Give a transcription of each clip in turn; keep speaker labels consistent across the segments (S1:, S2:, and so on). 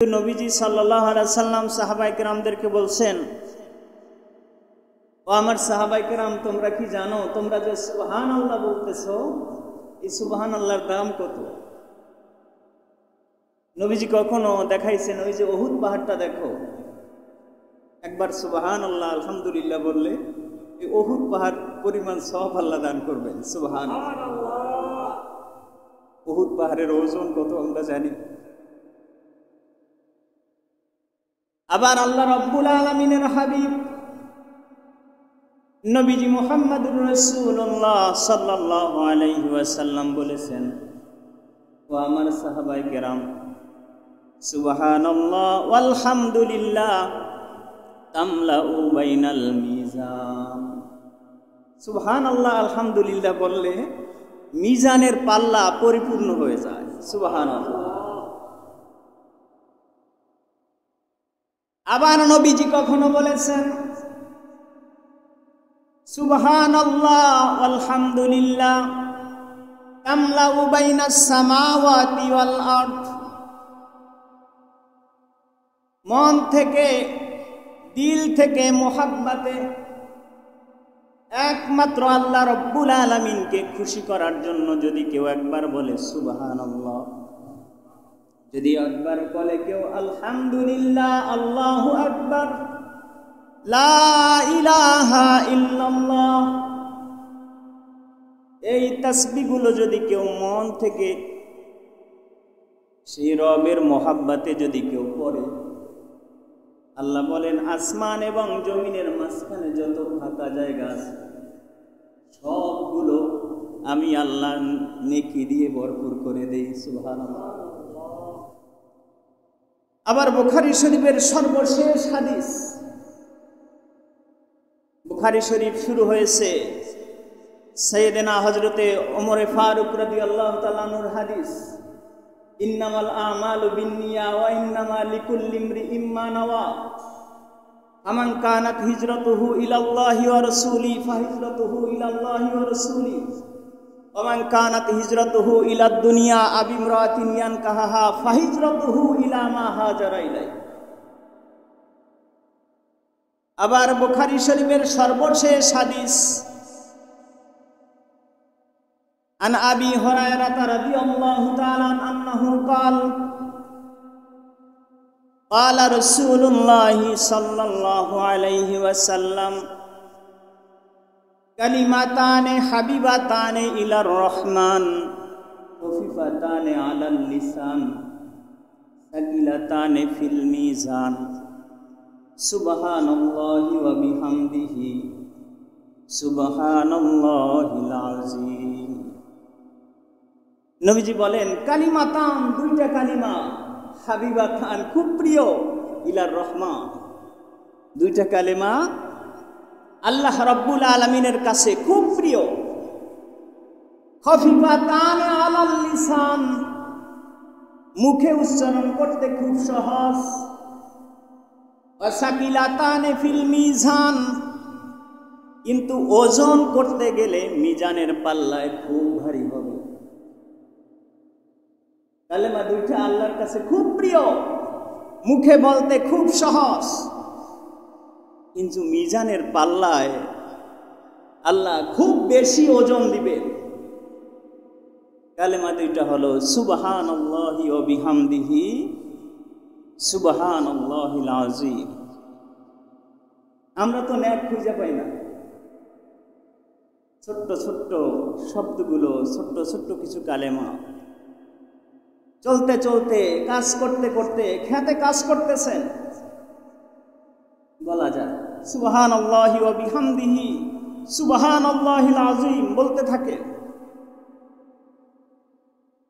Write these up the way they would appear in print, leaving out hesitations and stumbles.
S1: নবীজি সাল্লাল্লাহু আলাইহি সাল্লাম সাহাবায়ে কেরামদেরকে বলছেন, ও আমার সাহাবায়ে কেরাম, তোমরা কি জানো তোমরা যে সুবহানাল্লাহ বলতেছো, এই সুবহানাল্লাহর দাম কত? নবীজি কখনো দেখাইছেন, ওই যে উহুদ পাহাড়টা দেখো, একবার সুবহানাল্লাহ আলহামদুলিল্লাহ বললে এই উহুদ পাহাড় পরিমাণ সওয়াব আল্লাহ দান করবেন। সুবহানাল্লাহ। উহুদ পাহাড়ের ওজন কত আমরা জানি। আবার আল্লাহ রাব্বুল আলামিনের হাবিব নবীজি মুহাম্মদুর রাসূলুল্লাহ সাল্লাল্লাহু আলাইহি ওয়াসাল্লাম বলেছেন, ও আমার সাহাবায়ে কেরাম, সুবহানাল্লাহ ওয়াল হামদুলিল্লাহ তামলাউ বাইনাল মিজান। সুবহানাল্লাহ আলহামদুলিল্লাহ বললে মিজানের পাল্লা পরিপূর্ণ হয়ে যায়। সুবহানাল্লাহ। আবার নবীজি কখনো বলেছেন, সুবহানাল্লাহ ওয়াল হামদুলিল্লাহ তামলাউ বাইনাস সামাওয়াতি ওয়াল আরদ। মন থেকে, দিল থেকে মোহাব্বতে একমাত্র আল্লাহ রাব্বুল আলামিনকে খুশি করার জন্য যদি কেউ একবার বলে সুবহানাল্লাহ, যদি একবার বলে কেউ আলহামদুলিল্লাহ, আল্লাহু আকবার, লা ইলাহা ইল্লাল্লাহ, এই তাসবিহগুলো যদি কেউ মন থেকে সেই রবের মোহাব্বতে যদি কেউ পড়ে, আল্লাহ বলেন আসমান এবং জমিনের মাঝখানে যত ফাঁকা জায়গা আছে সবগুলো আমি আল্লাহ নেকি দিয়ে ভরপুর করে দেই। সুবহানাল্লাহ। আবার বুখারী শরীফের সর্বশেষ হাদিস, বুখারী শরীফ শুরু হয়েছে সাইয়েদেনা হযরতে ওমর ফারুক রাদিয়াল্লাহু তাআলা আনহুর হাদিস, ইন্নামাল আমালু বিন্নিয়া ওয়া ইন্নামা লিকুল্লি ইমরিইম মা নাওয়া, ফামান কানাত হিজরাতুহু ইলাল্লাহি ওয়া রাসূলি ফাহিজরাতুহু ইলাল্লাহি ওয়া রাসূলি ওয়া মান কানাত হিজরাতুহু ইলাদ দুনিয়া আও ইমরাতিন ইয়ানকাহাহা ফাহিজরাতুহু ইলা মা হাজারা ইলাই। আবার বুখারী শরীফের সর্বশেষ হাদিস, عن أبي هريرة رضي الله تعالى عنه قال قال رسول الله صلى الله عليه وسلم كلمتان حبيبتان إلى الرحمن خفيفتان على اللسان ثقيلتان في الميزان سبحان الله وبحمده سبحان الله العظيم। নবীজি বলেন, কালিমাতান, দুইটা কালিমা, হাবিবাতান, খুব প্রিয়, ইলার রহমান, দুইটা কালিমা আল্লাহ রাব্বুল আলামিনের কাছে খুব প্রিয়। খফিফাতান আলাল লিসান, মুখে উচ্চারণ করতে খুব সহজ। ওয়া সাকিলাতান ফিল মিজান, কিন্তু ওজন করতে গেলে মিজানের পাল্লায় খুব ভারী হবে। কালেমা দুইটা আল্লাহর কাছে খুব প্রিয়, মুখে বলতে খুব সহজ, কিন্তু মিজানের পাল্লায় আল্লাহ খুব বেশি ওজন দিবেন। কালেমা দুইটা হলো সুবহানাল্লাহি ওয়া বিহামদিহি সুবহানাল্লাহিল আযীম। আমরা তো ন্যাক খুঁজে পাই না, ছোট্ট ছোট্ট শব্দগুলো, ছোট্ট ছোট্ট কিছু কালেমা, চলতে চলতে, কাজ করতে করতে, খেতে কাজ করতেছেন, বলা যায় সুবহানাল্লাহি ওয়া বিহামদিহি সুবহানাল্লাহিল আযীম বলতে থাকে।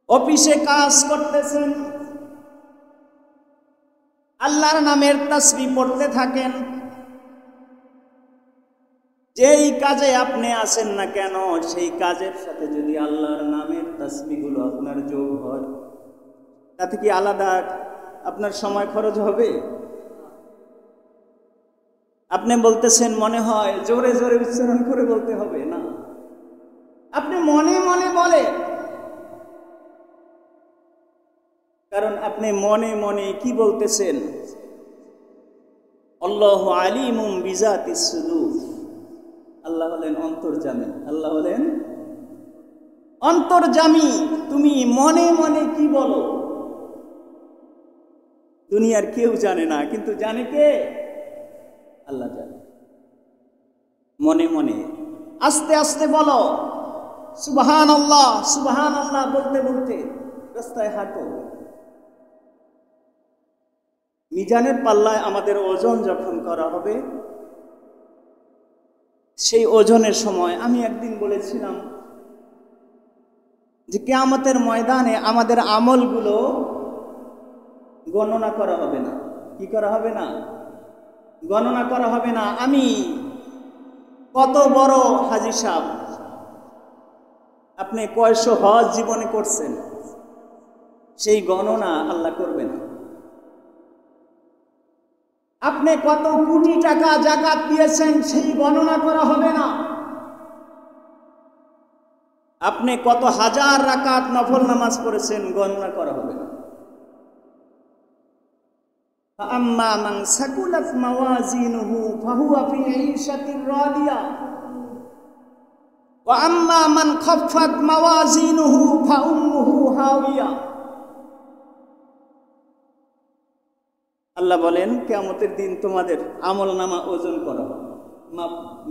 S1: অফিসে কাজ করতেছেন, আল্লাহর নামের তাসবিহ পড়তে থাকেন। যেই কাজে আপনি আছেন না কেন, সেই কাজের সাথে যদি আল্লাহর নামের তাসবিহগুলো আপনার যোগ হয়, তাতে কি আলাদা আপনার সময় খরচ হবে? আপনি বলতেছেন মনে হয় জোরে জোরে উচ্চারণ করে বলতে হবে, না, আপনি মনে মনে বলে কারণ আপনি মনে মনে কি বলতেছেন? আল্লাহু আলিমুম বিজাতিস সুদূর। আল্লাহ হলেন অন্তর্যামী। আল্লাহ হলেন অন্তর্যামী। তুমি মনে মনে কি বলো দুনিয়ার কেউ জানে না, কিন্তু জানে কে? আল্লাহ জানে। মনে মনে আস্তে আস্তে বলো সুবহানাল্লাহ, সুবহানাল্লাহ বলতে বলতে রাস্তায় হাঁটো। মিজানের পাল্লায় আমাদের ওজন যখন করা হবে, সেই ওজনের সময় আমি একদিন বলেছিলাম যে কিয়ামতের ময়দানে আমাদের আমলগুলো গণনা করা হবে না। কি করা হবে না? গণনা করা হবে না। আমি কত বড় হাজী সাহেব, আপনি কয়শো হজ জীবনে করছেন, সেই গণনা আল্লাহ করবে না। আপনি কত কোটি টাকা যাকাত দিয়েছেন, সেই গণনা করা হবে না। আপনি কত হাজার রাকাত নফল নামাজ পড়েছেন, গণনা করা হবে না। আম্মা মান সাকুলাত মাওয়াজিনুহু ফাহুয়া ফি ঈশাতির রাদিয়া ওয়া আম্মা মান খাফফাত মাওয়াজিনুহু ফাউম্মুহু হাওিয়া। আল্লাহ বলেন কিয়ামতের দিন তোমাদের আমল নামা ওজন করা হবে,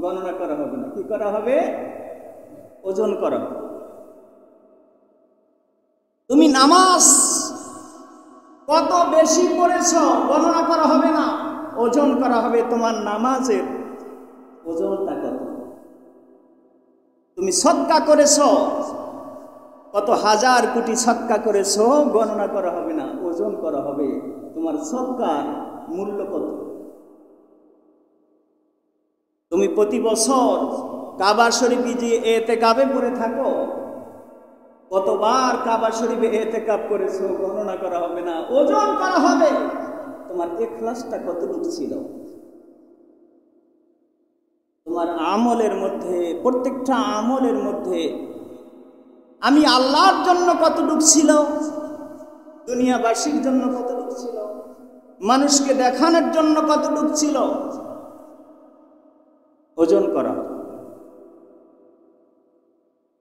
S1: গণনা করা হবে না। কি করা হবে? ওজন করা হবে। তুমি নামাজ কত বেশি পড়েছ, গণনা করা হবে না, ওজন করা হবে। তোমার নামাজের ওজনটা কত? তুমি সদকা করেছ, কত হাজার কোটি সদকা করেছ, গণনা করা হবে না, ওজন করা হবে। তোমার সদকার মূল্য কত? তুমি প্রতি বছর কাবা শরীফে যে এতেকাবে পড়ে থাকো, কতবার কাবা শরীফে এতেকাব করেছো, গণনা করা হবে না, ওজন করা হবে। তোমার ইখলাসটা কতটুকু ছিল? তোমার আমলের মধ্যে, প্রত্যেকটা আমলের মধ্যে আমি আল্লাহর জন্য কতটুকু ছিল, দুনিয়াবাসীর জন্য কতটুকু ছিল, মানুষকে দেখানোর জন্য কতটুকু ছিল, ওজন করা।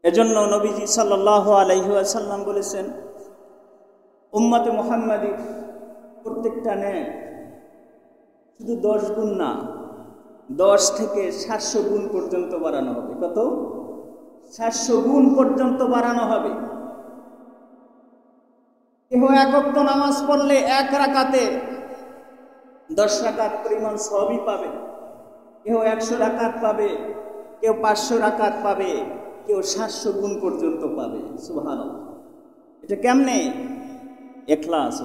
S1: এজন্য নবীজি সাল্লাল্লাহু আলাইহি ওয়াসাল্লাম বলেছেন, উম্মতে মুহাম্মাদীর প্রত্যেকটা নেক শুধু 10 গুণ না, 10 থেকে 700 গুণ পর্যন্ত বাড়ানো হবে। কত? 700 গুণ পর্যন্ত বাড়ানো হবে। কেহ এক ওয়াক্ত নামাজ পড়লে এক রাকাতে 10 রাকাত পরিমাণ সওয়াবই পাবে, কেউ 100 রাকাত পাবে, কেউ 500 রাকাত পাবে, কেউ 700 গুণ পর্যন্ত পাবে। সুবহানাল্লাহ। এটা কেমনে? ইখলাস।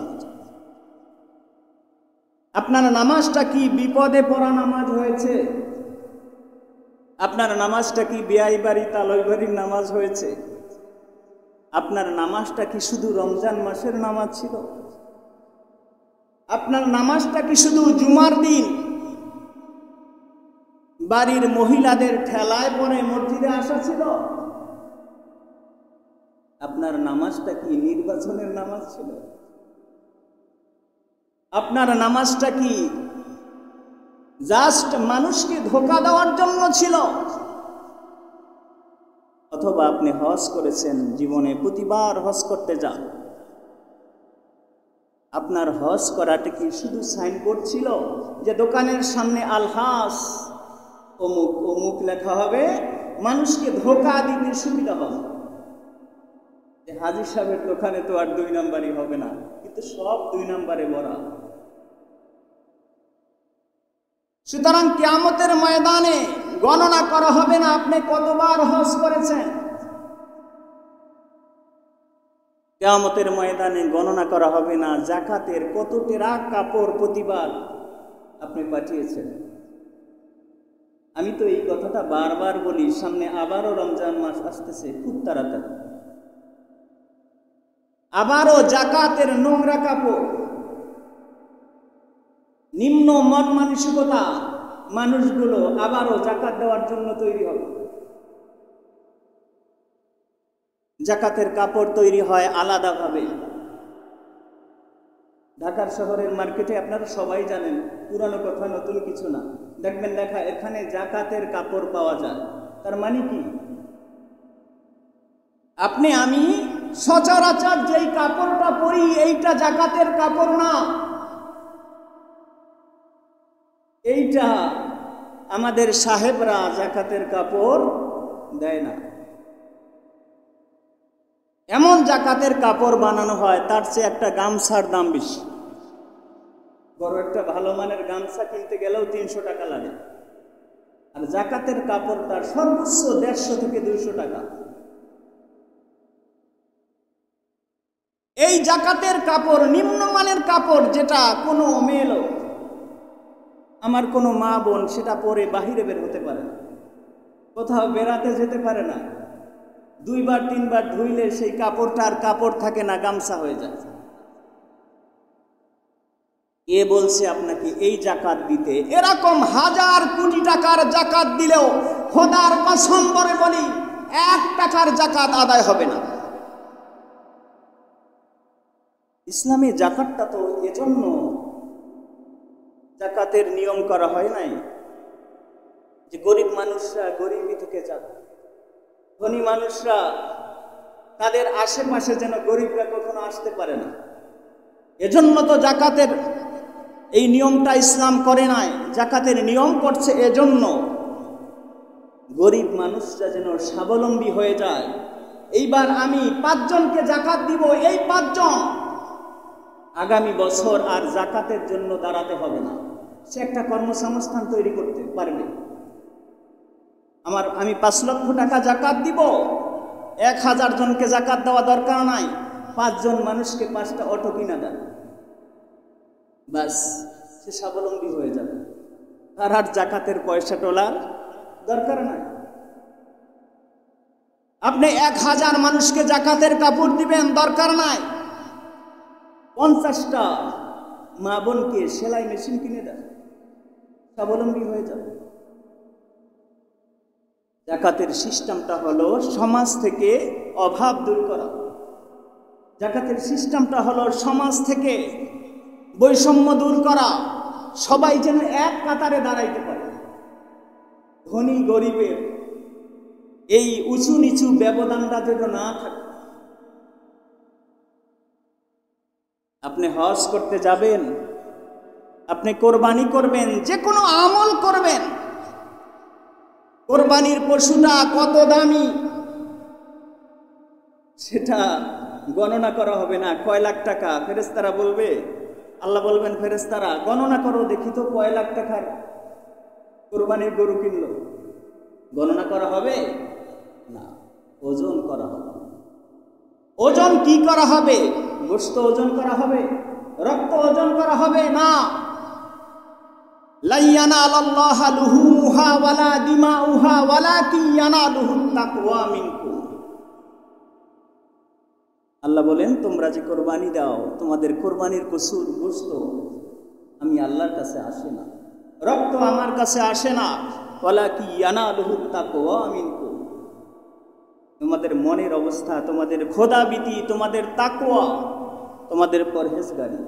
S1: আপনার নামাজটা কি বিপদে পড়া নামাজ হয়েছে? আপনার নামাজটা কি বিয়াই বাড়ি তালই বাড়ির নামাজ হয়েছে? আপনার নামাজটা কি শুধু রমজান মাসের নামাজ ছিল? আপনার নামাজটা কি শুধু জুমার দিন বাড়ির মহিলাদের ঠেলায় পরে মসজিদে আসা ছিল? আপনার নামাজটা কি নির্বাচনের নামাজ ছিল? আপনার নামাজটা কি জাস্ট মানুষকে ধোঁকা দেওয়ার জন্য ছিল? অথবা আপনি হজ করেছেন, জীবনে প্রতিবার হজ করতে যান, আপনার হজ করাটা কি শুধু সাইনবোর্ড ছিল যে দোকানের সামনে আলহাস অমুক অমুক লেখা হবে, মানুষকে ধোঁকা দিতে সুবিধা হবে? হাজী সাহেবের দোকানে তো আর 2 নাম্বারই হবে না, কিন্তু সব 2 নাম্বারে ভরা। সুতরাং কিয়ামতের ময়দানে গণনা করা হবে না আপনি কতবার হজ করেছেন। কিয়ামতের ময়দানে গণনা করা হবে না যাকাতের কত টেরা কাপড় প্রতিবার আপনি পাঠিয়েছেন। আমি তো এই কথাটা বারবার বলি, সামনে আবারও রমজান মাস আসতেছে খুব তাড়াতাড়ি, আবারও জাকাতের নোংরা কাপড়, নিম্ন মন মানসিকতা মানুষগুলো আবারও জাকাত দেওয়ার জন্য তৈরি হবে। জাকাতের কাপড় তৈরি হয় আলাদাভাবে, ঢাকার শহরের মার্কেটে আপনারা সবাই জানেন, পুরানো কথা, নতুন কিছু না, দেখবেন লেখা এখানে জাকাতের কাপড় পাওয়া যায়। তার মানে কি? আপনি আমি সচরাচর যেই কাপড়টা পরি এইটা জাকাতের কাপড় না, এইটা আমাদের সাহেবরা জাকাতের কাপড় দেয় না। এমন জাকাতের কাপড় বানানো হয় তার চেয়ে একটা গামছার দাম বেশি। বড় একটা ভালো মানের গামছা কিনতে গেলেও 300 টাকা লাগে, আর জাকাতের কাপড় তার সর্বোচ্চ 150 থেকে 200 টাকা। এই জাকাতের কাপড় নিম্নমানের কাপড়, যেটা কোনো মেয়েল, আমার কোনো মা বোন সেটা পরে বাহিরে বের হতে পারে না, কোথাও বেড়াতে যেতে পারে না, 2 বার 3 বার ধুইলে সেই কাপড়টা আর কাপড় থাকে না, গামছা হয়ে যায়। কে বলছে আপনাকে এই জাকাত দিতে? এরকম 1000 কোটি টাকার জাকাত দিলেও খোদার কসম করে বলি 1 টাকার জাকাত আদায় হবে না। ইসলামে জাকাতটা তো এজন্য জাকাতের নিয়ম করা হয় নাই যে গরিব মানুষরা গরিবই থেকে যাক, ধনী মানুষরা তাদের আশেপাশে যেন গরিবরা কখনো আসতে পারে না। এজন্য তো জাকাতের এই নিয়মটা ইসলাম করে নাই। জাকাতের নিয়ম করছে এজন্য গরিব মানুষরা যেন স্বাবলম্বী হয়ে যায়। এইবার আমি 5 জনকে জাকাত দিব, এই 5 জন আগামী বছর আর জাকাতের জন্য দাঁড়াতে হবে না, সে একটা কর্মসংস্থান তৈরি করতে পারবে। আমি 5 লক্ষ টাকা জাকাত দিব, 1000 জনকে জাকাত দেওয়া দরকার নাই, 5 জন মানুষকে 5টা অটো কিনা দেন, বাস সে স্বাবলম্বী হয়ে যাবে। তার আর জাকাতের পয়সা তোলার দরকার নাই। আপনি 1000 মানুষকে জাকাতের কাপড় দিবেন, দরকার নাই 50টা মা বোনকে সেলাই মেশিন কিনে দেন, স্বাবলম্বী হয়ে যাবে। জাকাতের সিস্টেমটা হলো সমাজ থেকে অভাব দূর করা। জাকাতের সিস্টেমটা হলো সমাজ থেকে বৈষম্য দূর করা, সবাই যেন এক কাতারে দাঁড়াইতে পারে। ধনী গরিবের এই উঁচু নিচু ব্যবধানটা যেন না থাকে। আপনি হজ করতে যাবেন, আপনি কোরবানি করবেন, যে কোনো আমল করবেন, কোরবানির পশুটা কত দামি সেটা গণনা করা হবে না। কয় লাখ টাকা, ফেরেশতারা বলবে, আল্লাহ বলবেন ফেরেশতারা গণনা করো দেখি তো কয় লাখ টাকার কোরবানির গরু কিনলো। গণনা করা হবে না, ওজন করা হবে। ওজন কি করা হবে? গোশত ওজন করা হবে, রক্ত ওজন করা হবে না। লা ইয়ানালাল্লাহু লুহুমুহা ওয়ালা দিমাউহা ওয়ালাকিন ইয়ানালুহুত তাকওয়া মিনকুম। আল্লাহ বলেন তোমরা যে কোরবানি দাও, তোমাদের কোরবানির পশুর গোশত আমি আল্লাহর কাছে আসে না, রক্ত আমার কাছে আসে না। ওয়ালাকিন ইয়ানালুহুত তাকওয়া মিনকুম। তোমাদের মনের অবস্থা, তোমাদের খোদাভীতি, তোমাদের তাকওয়া, তোমাদের পরহেজগারি।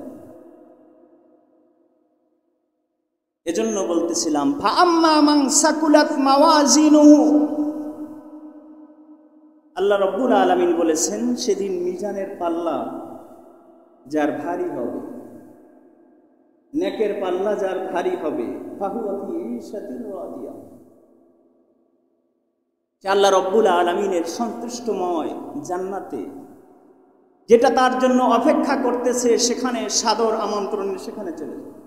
S1: এজন্য বলতেছিলাম ফাআম্মা মান সাকুলাত মাওয়াজিনুহু, আল্লাহ রাব্বুল আলামিন বলেছেন সেদিন মিজানের পাল্লা যার ভারী হবে, নেকের পাল্লা যার ভারী হবে, ফাহুয়া ফি ঈশাতিন রাদিয়া, আল্লাহ রাব্বুল আলামিনের সন্তুষ্টময় জান্নাতে, যেটা তার জন্য অপেক্ষা করতেছে, সেখানে সাদর আমন্ত্রণে সেখানে চলে যাবে।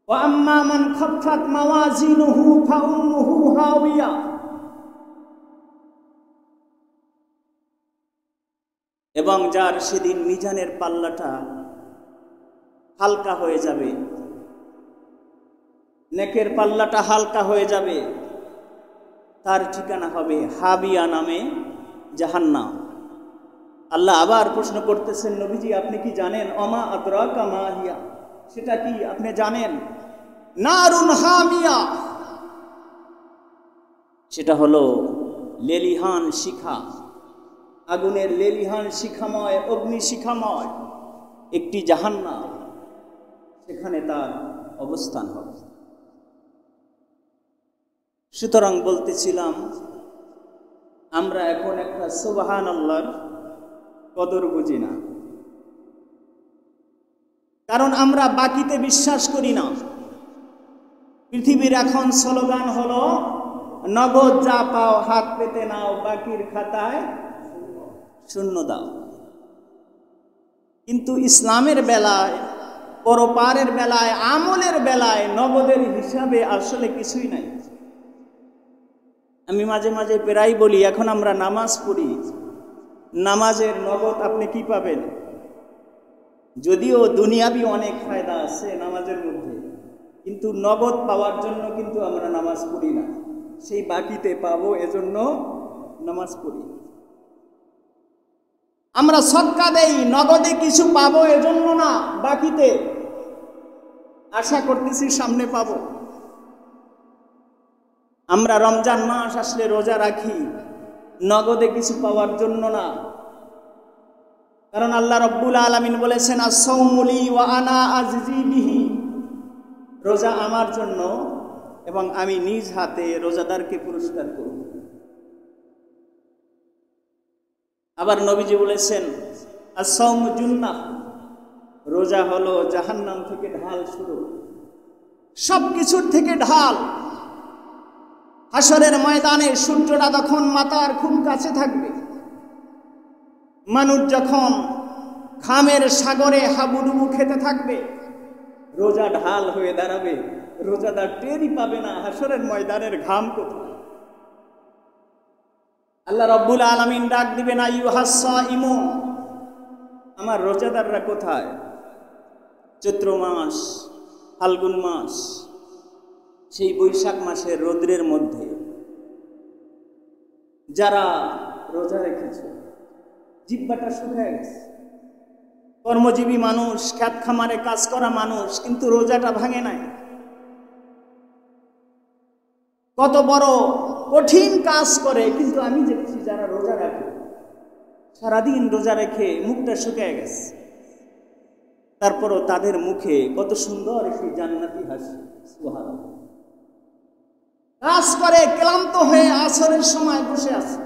S1: ওয়া আম্মা মান খাফফাত মাওয়াজিনুহু ফাউম্মুহু হাওিয়া, এবং যার সেদিন মিজানের পাল্লাটা হালকা হয়ে যাবে, নেকের পাল্লাটা হালকা হয়ে যাবে, তার ঠিকানা হবে হাবিয়া নামে জাহান্নাম। আল্লাহ আবার প্রশ্ন করতেছেন নবীজি আপনি কি জানেন? অমা আদরাকা মা হিয়া, সেটা কি আপনি জানেন? নারুন হামিয়া, সেটা হলো লেলিহান শিখা, আগুনের লেলিহান শিখাময়, অগ্নি শিখাময়। একটি জাহান্নাম, সেখানে তার অবস্থান হবে। সুতরাং বলতেছিলাম, আমরা এখন একটা সুবহানাল্লাহর কদর বুঝি না, কারণ আমরা বাকিতে বিশ্বাস করি না। পৃথিবীর এখন স্লোগান হলো নগদ যা পাও হাত পেতে নাও, বাকির খাতায় শূন্য দাও। কিন্তু ইসলামের বেলায়, পরপারের বেলায়, আমলের বেলায় নগদের হিসাবে আসলে কিছুই নাই। আমি মাঝে মাঝে প্রায় বলি, এখন আমরা নামাজ পড়ি, নামাজের নগদ আপনি কি পাবেন? যদিও দুনিয়াবি অনেক ফায়দা আছে নামাজের মধ্যে, কিন্তু নগদ পাওয়ার জন্য কিন্তু আমরা নামাজ পড়ি না। সেই বাকিতে পাবো এজন্য নামাজ পড়ি। আমরা সদকা দেই, নগদে কিছু পাবো এজন্য না, বাকিতে আশা করতেছি সামনে পাবো। আমরা রমজান মাস আসলে রোজা রাখি, নগদে কিছু পাওয়ার জন্য না, কারণ আল্লাহ রব্বুল আলামিন বলেছেন আস-সাওমু লি ওয়া আনা আজজি বিহি, রোজা আমার জন্য এবং আমি নিজ হাতে রোজাদারকে পুরস্কার করব। আবার নবীজি বলেছেন আস-সাওমু জুন্নাহ, রোজা হলো জাহান্নাম থেকে ঢাল শুরু, সবকিছুর থেকে ঢাল। হাসরের ময়দানে সূর্যটা তখন মাথার খুব কাছে থাকবে, মানুষ যখন ঘামের সাগরে হাবুডুবু খেতে থাকবে, রোজা ঢাল হয়ে দাঁড়াবে, রোজাদার টেরই পাবে না হাসরের ময়দানের ঘাম কোথায়। আল্লাহ রব্বুল আলামিন ডাক দিবেন আইয়ুহাস সাইমুন, আমার রোজাদাররা কোথায়? চৈত্র মাস, ফাল্গুন মাস, সেই বৈশাখ মাসের রৌদ্রের মধ্যে যারা রোজা রেখেছে, জিহ্বাটা শুকিয়ে গেছে, কর্মজীবী মানুষ, খেত খামারে কাজ করা মানুষ, কিন্তু রোজাটা ভাঙে নাই। কত বড় কঠিন কাজ করে, কিন্তু আমি দেখছি যারা রোজা রাখে, সারাদিন রোজা রেখে মুখটা শুকিয়ে গেছে, তারপরও তাদের মুখে কত সুন্দর একটি জান্নাতি হাসি। সুবহানাল্লাহ। কাজ করে ক্লান্ত হয়ে আসরের সময় বসে আছে,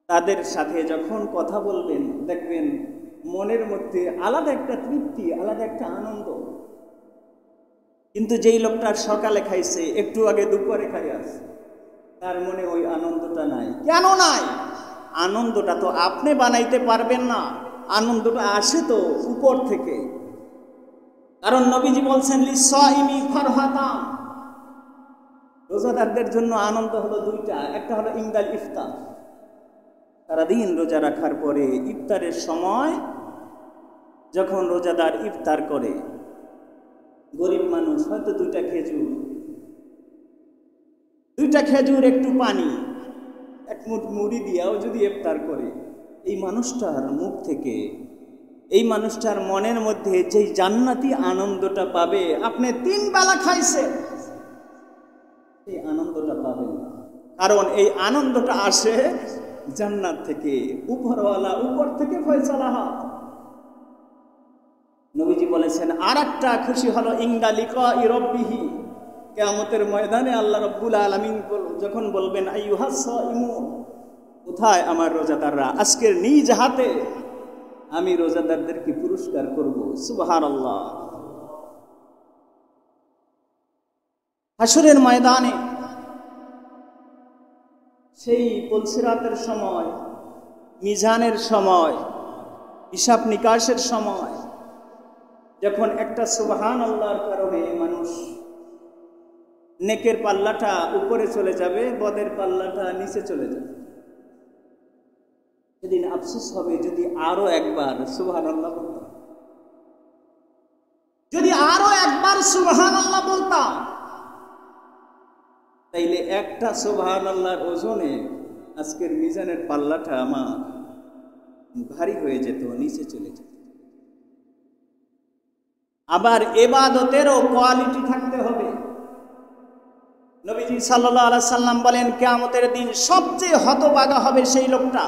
S1: তাদের সাথে যখন কথা বলবেন দেখবেন মনের মধ্যে আলাদা একটা তৃপ্তি, আলাদা একটা আনন্দ। কিন্তু যেই লোকটা সকালে খাইছে, একটু আগে দুপুরে খাই আছে, তার মনে ওই আনন্দটা নাই। কেন নাই? আনন্দটা তো আপনি বানাইতে পারবেন না, আনন্দটা আসে তো উপর থেকে। কারণ নবীজি বলছেন লিসাইমি ফারহাতান, রোজাদারদের জন্য আনন্দ হলো দুইটা, একটা হলো ইনদাল ইফতার, সারাদিন রোজা রাখার পরে ইফতারের সময় যখন রোজাদার ইফতার করে, গরিব মানুষ হয়তো দুইটা খেজুর একটু পানি, এক মুঠ মুড়ি দিয়াও যদি ইফতার করে, এই মানুষটার মুখ থেকে, এই মানুষটার মনের মধ্যে যেই জান্নাতি আনন্দটা পাবে, আপনি 3 বেলা খাইছে, এই আনন্দটা পাবেন না। কারণ এই আনন্দটা আসে জান্নাত থেকে, উপরওয়ালা উপর থেকে ফয়সালা হয়। নবীজি বলেছেন আর একটা খুশি হলো ইনদা লিকাই রাব্বিহি, কিয়ামতের ময়দানে আল্লাহ রাব্বুল আলামিন যখন বলবেন আইয়ুহাস সাইমুন, কোথায় আমার রোজাদাররা? আজকের নিজ হাতে আমি রোজাদারদেরকে পুরস্কার করব। সুবহানাল্লাহ। হাসরের ময়দানে সেই পুলসিরাতের সময়, মিজানের সময়, হিসাব নিকাশের সময়, যখন একটা সুবহানাল্লাহর কারণে মানুষ নেকের পাল্লাটা উপরে চলে যাবে, বদের পাল্লাটা নিচে চলে যাবে, সেদিন আফসোস হবে যদি আরো একবার সুবহানাল্লাহ বলতাম, যদি আরো একবার সুবহানাল্লাহ বলতাম, তাইলে একটা সুবহানাল্লাহর ওজনে আজকের মিজানের পাল্লাটা আমার ভারী হয়ে যেত, নিচে চলে যেত। আবার ইবাদতেরও কোয়ালিটি থাকতে হবে। নবীজি সাল্লাল্লাহু আলাইহি সাল্লাম বলেন কিয়ামতের দিন সবচেয়ে হতভাগা হবে সেই লোকটা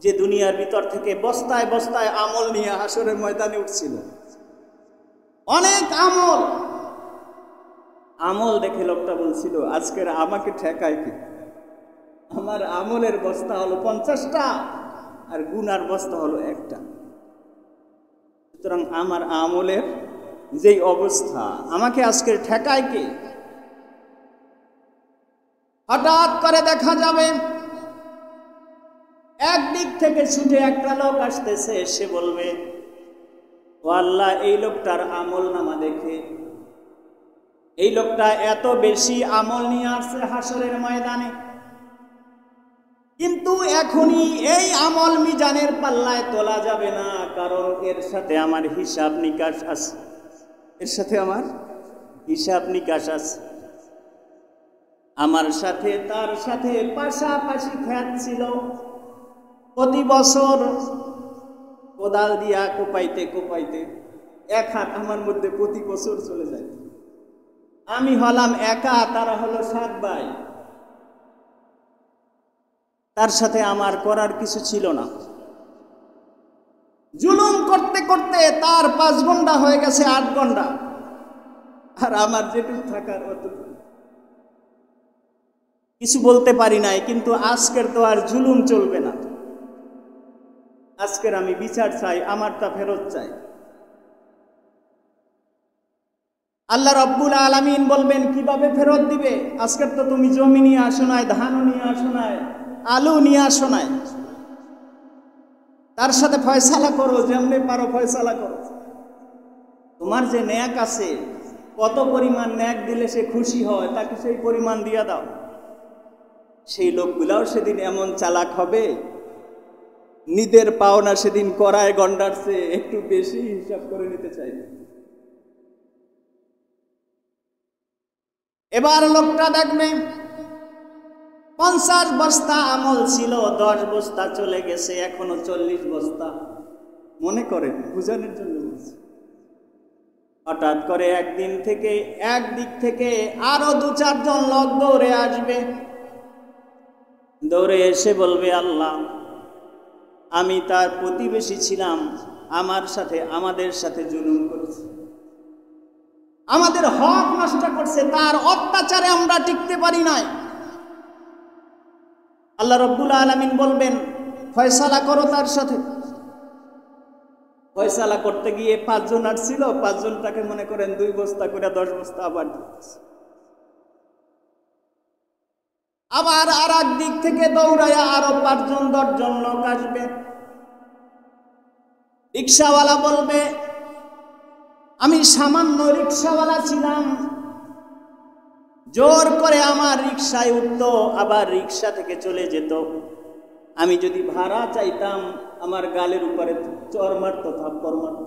S1: যে দুনিয়ার ভিতর থেকে বস্তায় বস্তায় আমল নিয়ে হাসরের ময়দানে উঠছিল। অনেক আমল আমল দেখে লোকটা বলছিল, আজকের আমাকে ঠেকায় কি? আমার আমলের বস্তা হলো 50টা আর গুনার বস্তা হলো একটা। সুতরাং আমার আমলের যেই অবস্থা, আমাকে আজকের ঠেকায় কে? হঠাৎ করে দেখা যাবে একদিক থেকে ছুটে একটা লোক আসতেছে, সে বলবে, ও আল্লাহ, এই লোকটার আমল নামা দেখে এই লোকটা এত বেশি আমল নিয়ে আসছে হাসরের ময়দানে, কিন্তু এখনই এই আমল মিজানের পাল্লায় তোলা যাবে না, কারণ এর সাথে আমার হিসাব নিকাশ আছে, এর সাথে আমার হিসাব নিকাশ আছে। আমার সাথে তার সাথে পাশাপাশি খেত ছিল, প্রতি বছর কোদাল দিয়া কোপাইতে কোপাইতে এক হাত আমার মধ্যে প্রতি বছর চলে যায়। আমি হলাম একা, তারা হলো 7 ভাই। তার সাথে আমার করার কিছু ছিল না। জুলুম করতে করতে তার 5 ঘন্টা হয়ে গেছে 8 ঘন্টা, আর আমার যেটুকু থাকার অতটুকু। কিছু বলতে পারি নাই, কিন্তু আজকের তো আর জুলুম চলবে না। আজকের আমি বিচার চাই, আমারটা ফেরত চাই। আল্লাহ রাব্বুল আলামিন বলবেন, কিভাবে ফেরত দিবে? আজকের তো তুমি জমি নিয়ে আসো নাই, ধানও নিয়ে আসো নাই, আলু নিয়ে আসো নাই। তার সাথে ফয়সালা করো, যেমনি পারো ফয়সালা করো। তোমার যে ন্যাক আছে, কত পরিমাণ ন্যাক দিলে সে খুশি হয়, তাকে সেই পরিমাণ দিয়ে দাও। সেই লোকগুলাও সেদিন এমন চালাক হবে, নিজের পাওনা সেদিন করায় গন্ডার চেয়ে একটু বেশি হিসাব করে নিতে চাইবে। এবার লোকটা দেখবে 50 বস্তা আমল ছিল, 10 বস্তা চলে গেছে, এখনো 40 বস্তা। মনে করেন, বুঝানোর জন্য বলছি। হঠাৎ করে একদিক থেকে আরো 2-4 জন লোক দৌড়ে আসবে। দৌড়ে এসে বলবে, আল্লাহ, আমি তার প্রতিবেশী ছিলাম, আমাদের সাথে জুলুম করেছে, আমাদের হক নষ্ট করছে, তার অত্যাচারে আমরা টিকতে পারি নাই। আল্লাহ রাব্বুল আলামিন বলবেন, ফয়সালা করো তার সাথে। ফয়সালা করতে গিয়ে 5 জন আসছিল, 5 জনটাকে মনে করেন 2 বস্তা করে 10 বস্তা আবার দিচ্ছে। আবার আর এক দিক থেকে দৌড়াইয়া আরো 5 জন 10 জন লোক আসবে। রিক্সাওয়ালা বলবে, আমি সামান্য রিক্সাওয়ালা ছিলাম, জোর করে আমার রিক্সায় উঠতো, আবার রিক্সা থেকে চলে যেত। আমি যদি ভাড়া চাইতাম, আমার গালের উপরে চর মারতো, থাপ্পড় মারতো।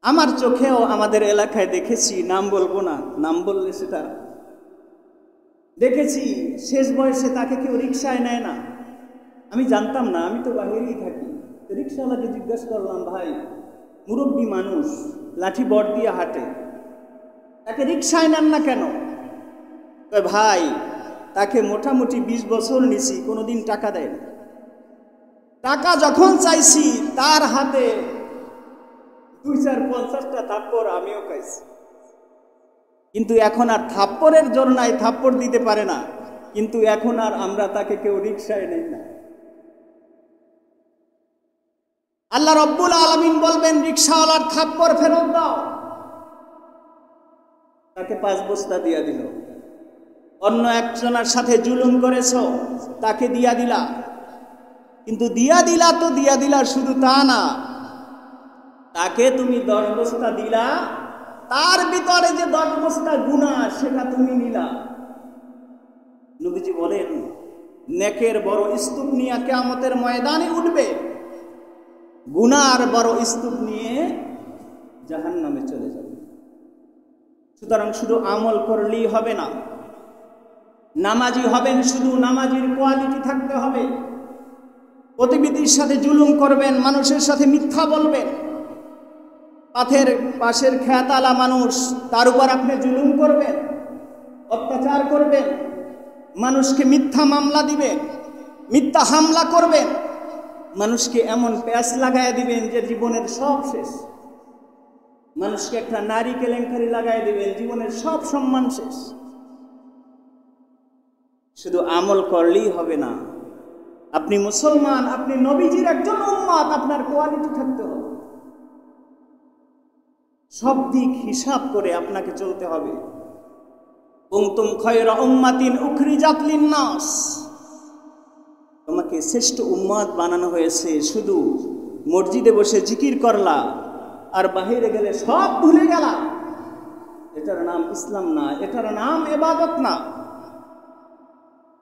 S1: আমার চোখেও আমাদের এলাকায় দেখেছি, নাম বলবো না, নাম বললে সেটা দেখেছি, শেষ বয়সে তাকে কেউ রিক্সায় নেয় না। আমি জানতাম না, আমি তো বাহিরেই থাকি। রিক্সাওয়ালাকে জিজ্ঞাসা করলাম, ভাই, মুরব্বী মানুষ, লাঠি বট দিয়ে হাঁটে, তাকে রিক্সায় নেন না কেন? ভাই, তাকে মোটামুটি 20 বছর নিছি, কোনোদিন টাকা দেয় না। টাকা যখন চাইছি, তার হাতে 2-4-50টা থাপ্পড় আমিও খাইছি, কিন্তু এখন আর থাপ্পড়ের জোর নাই, থাপ্পড় দিতে পারে না, কিন্তু এখন আর আমরা তাকে কেউ রিক্সায় নেই না। আল্লাহ রাব্বুল আলামিন বলবেন, রিক্সাওয়ালার থাপ্পড় ফেরত দাও। তাকে 5 বস্তা দিয়া দিল। অন্য একজনের সাথে জুলুম করেছো, তাকে দিয়া দিলা, কিন্তু দিয়া দিলা শুধু তা না, তাকে তুমি 10 বস্তা দিলা, তার ভিতরে যে 10 বস্তা গুনাহ, সেটা তুমি নিলা। নবীজি বলেন, নেকের বড় স্তূপ নিয়ে কিয়ামতের ময়দানে উঠবে, গুনার বড় স্তূপ নিয়ে জাহান্নামে চলে যাবে। সুতরাং শুধু আমল করলেই হবে না, নামাজি হবেন, শুধু নামাজির কোয়ালিটি থাকতে হবে। প্রতিবেশীর সাথে জুলুম করবেন, মানুষের সাথে মিথ্যা বলবেন, পাশের খেয়াতালা মানুষ, তার উপর আপনি জুলুম করবেন, অত্যাচার করবেন, মানুষকে মিথ্যা মামলা দিবেন, মিথ্যা হামলা করবেন, মানুষকে এমন প্যাঁচ লাগাই দিবেন যে জীবনের সব শেষ। মানুষকে একটা নারী কেলেঙ্কারি লাগাই দিবেন, জীবনের সব সম্মান শেষ। শুধু আমল করলেই হবে না, আপনি মুসলমান, আপনি নবীজির একজন উম্মত, আপনার কোয়ালিটি থাকতে হবে। সব দিক হিসাব করে আপনাকে চলতে হবে। কুনতুম খায়রা উম্মাতিন উখরিজাত লিন-নাস, তোমাকে শ্রেষ্ঠ উম্মত বানানো হয়েছে। শুধু মসজিদে বসে জিকির করলা আর বাহিরে গেলে সব ভুলে গেলা, এটার নাম ইসলাম না, এটার নাম ইবাদত না।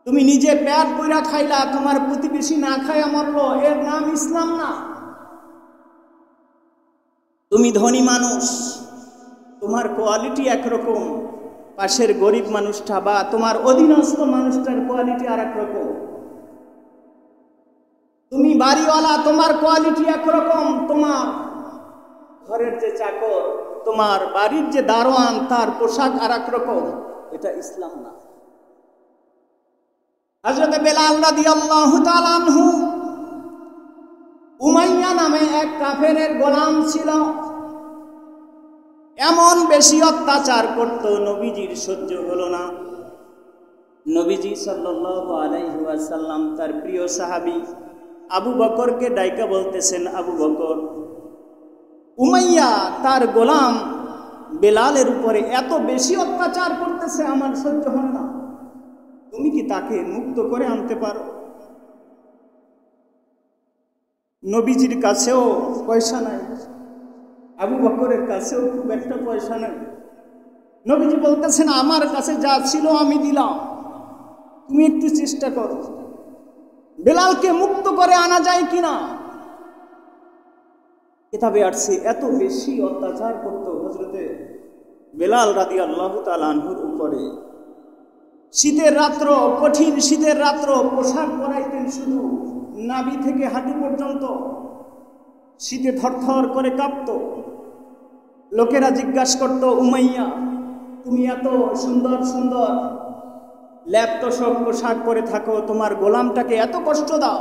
S1: তুমি নিজে পেট পুরা খাইলা, তোমার প্রতিবেশী না খায়া মরলো, এর নাম ইসলাম না। তুমি ধনী মানুষ, তোমার কোয়ালিটি একরকম, পাশের গরিব মানুষটা বা তোমার অধীনস্থ মানুষটার কোয়ালিটি আর একরকম। তুমি বাড়িওয়ালা, তোমার কোয়ালিটি একরকম, তোমার ঘরের যে চাকর, তোমার বাড়ির যে দারোয়ান, তার পোশাক আর একরকম। এটা ইসলাম না। হযরত বেলাল রাদিয়াল্লাহু তাআলা আনহু উমাইয়া নামে এক কাফেরের গোলাম ছিল। এমন বেশি অত্যাচার করত, নবীজির সহ্য হলো না। নবীজি সাল্লাল্লাহু আলাইহি ওয়াসাল্লাম তার প্রিয় সাহাবী আবু বকরকে ডাইকা বলতেছেন, আবু বকর, উমাইয়া তার গোলাম বেলালের উপরে এত বেশি অত্যাচার করতেছে, আমার সহ্য হয় না, তুমি কি তাকে মুক্ত করে আনতে পারো? নবীজির কাছেও পয়সা নাই, আবু বকরের কাছেও খুব একটা পয়সা নাই। নবীজি বলতেছেন, আমার কাছে যা ছিল আমি দিলাম, তুমি একটু চেষ্টা করো, বেলালকে মুক্ত করে আনা যায় কিনা। কিতাবে আসছে এত বেশি অত্যাচার করত হযরতে বেলাল রাদিয়াল্লাহু তাআলা আনহুর উপরে। শীতের রাত্র, কঠিন শীতের রাত্র, পোশাক পরাইতেন শুধু নাভি থেকে হাঁটু পর্যন্ত, শীতে থরথর করে কাঁপত। লোকেরা জিজ্ঞাসা করত, উমাইয়া তুমি এত সুন্দর সুন্দর ল্যাপটপ পোশাক পরে থাকো, তোমার গোলামটাকে এত কষ্ট দাও?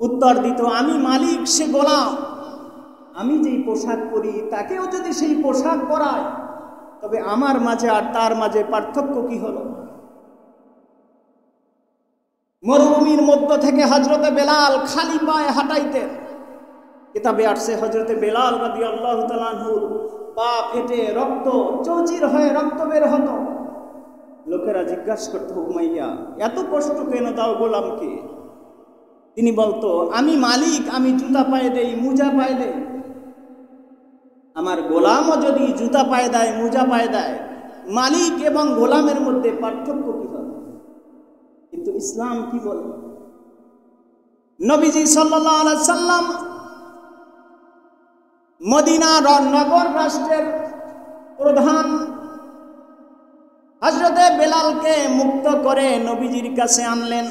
S1: উত্তর দিত, আমি মালিক, সে গোলাম। আমি যেই পোশাক পরি তাকেও যদি সেই পোশাক পরায়, তবে আমার মাঝে আর তার মাঝে পার্থক্য কি হলো? মরুভূমির মধ্য থেকে হযরতে বেলাল খালি পায়ে হাঁটাইতেন। কিতাবে আসছে হযরতে বেলাল রাদিয়াল্লাহু তাআলা আনহুর পা ফেটে রক্ত চৌচির হয়ে রক্ত বের হতো। লোকেরা জিজ্ঞাসা করত, উমাইয়া এত কষ্ট কেন দাও গোলামকে? তিনি বলতো, আমি মালিক, আমি জুতা পায়ে দেই, মোজা পায়ে দেই। আমার গোলামও যদি জুতা পায়ে দেয়, মোজা পায়ে দেয়, মালিক এবং গোলামের মধ্যে পার্থক্য কি হবে? কিন্তু ইসলাম কি বলে? নবীজি সাল্লাল্লাহু আলাইহি সাল্লাম মদিনা নগর রাষ্ট্রের প্রধান হযরতে বেলালকে মুক্ত করে নবীজির কাছে আনলেন।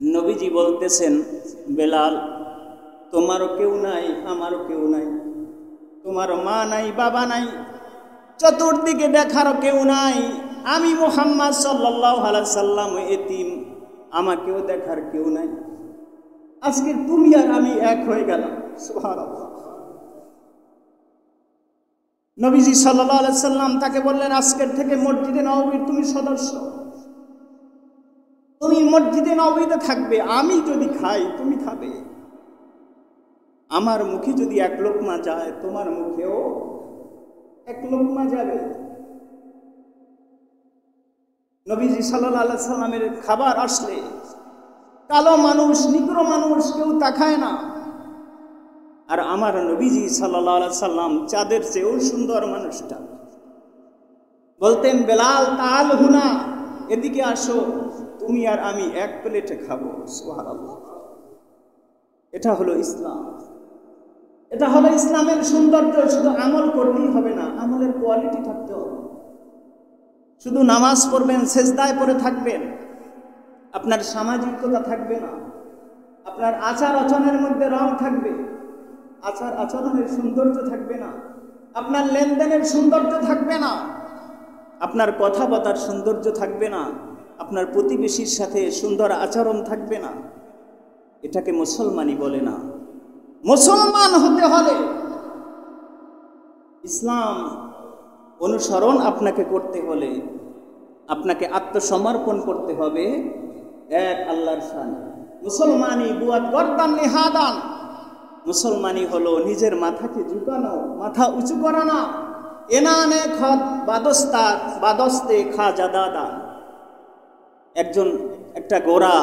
S1: নবীজি বলতেছেন, বেলাল তোমারও কেউ নাই, আমারও কেউ নাই, তোমার মা নাই, বাবা নাই, চতুর্দিকে দেখারও কেউ নাই, আমি মুহাম্মদ সাল্লাল্লাহু আলাইহি সাল্লাম এতিম, আমাকেও দেখার কেউ নাই। আজকে তুমি আর আমি এক হয়ে গেলাম। সুবহানাল্লাহ। নবীজি সাল্লাল্লাহু আলাইহি সাল্লাম তাকে বললেন, আজকের থেকে মসজিদে নববীর তুমি সদস্য, তুমি মসজিদে নববীতে থাকবে। আমি যদি খাই তুমি খাবে, আমার মুখে যদি এক লোকমা যায় তোমার মুখেও এক লোকমা যাবে। নবীজি সাল্লাল্লাহু আলাইহি সাল্লামের খাবার আসলে কালো মানুষ, নিগ্র মানুষ কেউ তাকায় না। আর আমার নবীজি সাল্লাল্লাহু আলাইহি সাল্লাম চাঁদের চেয়েও সুন্দর মানুষটা বলতেন, বেলাল তাল হুনা, এদিকে আসো, তুমি আর আমি এক প্লেটে খাবো। সুবহানাল্লাহ। এটা হলো ইসলাম, এটা হলো ইসলামের সৌন্দর্য। শুধু আমল করলেই হবে না, আমলের কোয়ালিটি থাকতে হবে। শুধু নামাজ পড়বেন, সেজদায় পড়ে থাকবেন, আপনার সামাজিকতা থাকবে না, আপনার আচার আচরণের মধ্যে রং থাকবে, আচার আচরণের সৌন্দর্য থাকবে না, আপনার লেনদেনের সৌন্দর্য থাকবে না, আপনার কথাবার্তার সৌন্দর্য থাকবে না, আপনার প্রতিবেশীর সাথে সুন্দর আচরণ থাকবে না, এটাকে মুসলমানই বলে না। মুসলমান হতে হলে ইসলাম অনুসরণ আপনাকে করতে হলে আপনাকে আত্মসমর্পণ করতে হবে এক আল্লাহর সামনে। মুসলমানি বুয়াত গর্দান নিহাদান, মুসলমানি হলো নিজের মাথাকে ঝুঁকানো, মাথা উঁচু করা না। এনানে খদ বাদস্তে খাজাদাদান। একটা গোরা,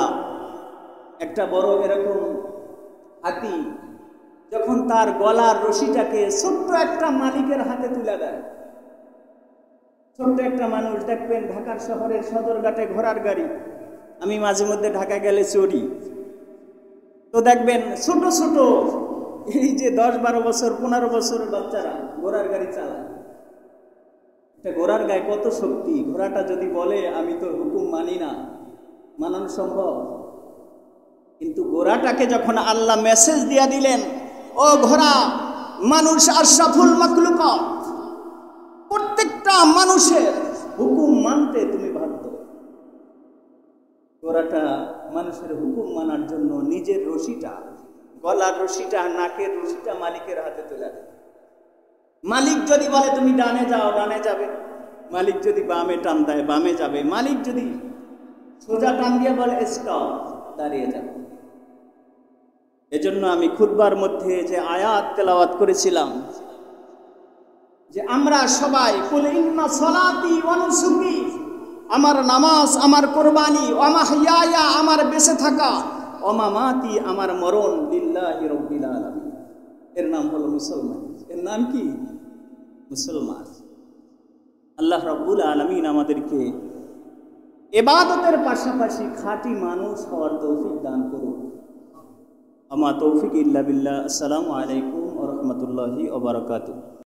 S1: একটা বড় এরকম হাতি যখন তার গলার রশিটাকে ছোট্ট একটা মালিকের হাতে তুলে দেয়, ছোট্ট একটা মানুষ দেখবেন ঢাকার শহরের সদরঘাটে ঘোড়ার গাড়ি, আমি মাঝে মধ্যে ঢাকা গেলে চড়ি, তো দেখবেন ছোট ছোট এই যে 10-12 বছর 15 বছরের বাচ্চারা ঘোড়ার গাড়ি চালায়। একটা ঘোড়ার গায়ে কত শক্তি! ঘোড়াটা যদি বলে আমি তো হুকুম মানি না, মানানো সম্ভব? কিন্তু ঘোড়াটাকে যখন আল্লাহ মেসেজ দিয়া দিলেন, ও ঘোড়া, মানুষ আশরাফুল মাখলুকাত, প্রত্যেকটা মানুষের হুকুম মানতে তুমি বাধ্য। ঘোড়াটা মানুষের হুকুম মানার জন্য নিজের রশিটা, গলার রশিটা, নাকের রশিটা মালিকের হাতে তুলে দেয়। মালিক যদি বলে তুমি ডানে যাও, ডানে যাবে। মালিক যদি বামে টান দেয়, বামে যাবে। মালিক যদি সোজা টান দিয়ে বলে স্টপ, দাঁড়িয়ে যাবে। এজন্য আমি খুতবার মধ্যে যে আয়াত তেলাওয়াত করেছিলাম, যে আমরা সবাই কুল ইন্না সলাতি ওয়া নুসুকি, আমার নামাজ, আমার কোরবানি, ওয়া মাহইয়ায়া, আমার বেঁচে থাকা, ওয়া মামাতি, আমার মরণ, লিল্লাহি রাব্বিল আলামিন। এর নাম হলো মুসলমান। এর নাম কি? মুসলমান। আল্লাহ রাব্বুল আলামিন আমাদেরকে ইবাদতের পাশাপাশি খাঁটি মানুষ হওয়ার তৌফিক দান করুন। আমা তৌফিক ইল্লা বিল্লাহ। আসসালামু আলাইকুম ওয়া রাহমাতুল্লাহি ওয়া বারাকাতুহু।